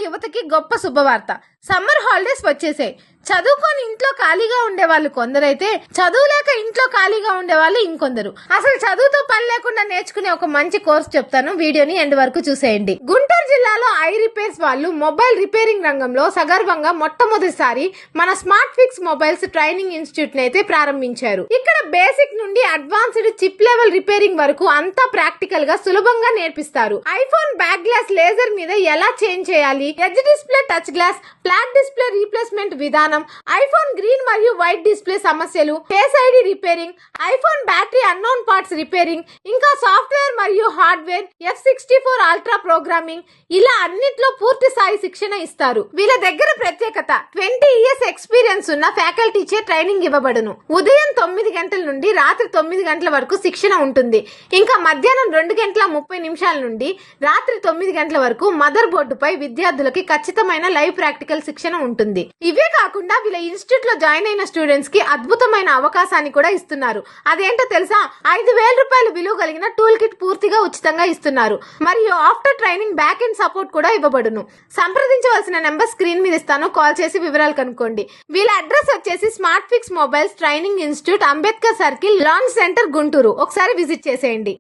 యువతకి గొప్ప శుభవార్త. సమ్మర్ హాలిడేస్ వచ్చేసాయి. చదువుకొని ఇంట్లో ఖాళీగా ఉండే వాళ్ళు కొందరైతే, చదువులేక ఇంట్లో ఖాళీగా ఉండే వాళ్ళు ఇంకొందరు. అసలు చదువుతో పని లేకుండా నేర్చుకునే ఒక మంచి కోర్స్ చెప్తాను, వీడియోని ఎండ్ వరకు చూసేయండి. గుంటూరు జిల్లాలో ఐ రిపేర్స్ వాళ్ళు మొబైల్ రిపేరింగ్ రంగంలో సగర్వంగా మొట్టమొదటిసారి మన smart fix mobiles training institute ని అయితే ప్రారంభించారు. ఇక్కడ బేసిక్ నుండి అడ్వాన్స్డ్ చిప్ లెవెల్ రిపేరింగ్ వరకు అంతా ప్రాక్టికల్ గా సులభంగా నేర్పిస్తారు. ఐఫోన్ బ్యాక్ గ్లాస్ లేజర్ మీద ఎలా చేంజ్ చేయాలి, edge display touch glass, flat display replacement విధానం, ఐఫోన్ గ్రీన్ మరియు వైట్ డిస్ప్లే సమస్యలు, face ID repairing, iPhone battery unknown parts repairing, ఇంకా సాఫ్ట్వేర్ మరియు హార్డ్వేర్, F64 అల్ట్రా ప్రోగ్రామింగ్, ఇలా అన్నిట్లో పూర్తి స్థాయి శిక్షణ ఇస్తారు. వీళ్ళ దగ్గర ప్రత్యేకత, 20 years ఎక్స్పీరియన్స్ ఉన్న ఫ్యాకల్టీచే ట్రైనింగ్ ఇవ్వబడును. ఉదయం 9 గంటల నుండి రాత్రి 9 గంటల వరకు శిక్షణ ఉంటుంది. ఇంకా మధ్యాహ్నం 2:30 నుండి రాత్రి 9 గంటల వరకు మదర్ బోర్డుపై విద్యార్థులకి ఖచ్చితమైన లైవ్ ప్రాక్టికల్ శిక్షణ ఉంటుంది. ఇవే కాకుండా వీళ్ళ ఇన్స్టిట్యూట్ లో జాయిన్ అయిన స్టూడెంట్స్ కి అద్భుతమైన అవకాశాన్ని కూడా ఇస్తున్నారు. అదేంటో తెలుసా? 5,000 రూపాయలు విలువ కలిగిన టూల్ కిట్ పూర్తిగా ఉచితంగా ఇస్తున్నారు. మరియు after training back end support కూడా ఇవ్వబడును. సంప్రదించవలసిన నెంబర్ స్క్రీన్ మీద ఇస్తాను, కాల్ చేసి వివరాలు కనుక్కోండి. వీళ్ళ అడ్రస్ వచ్చేసి smart fix mobiles training institute, Ambedkar circle, launch centre, Guntur. ఒకసారి విజిట్ చేసేయండి.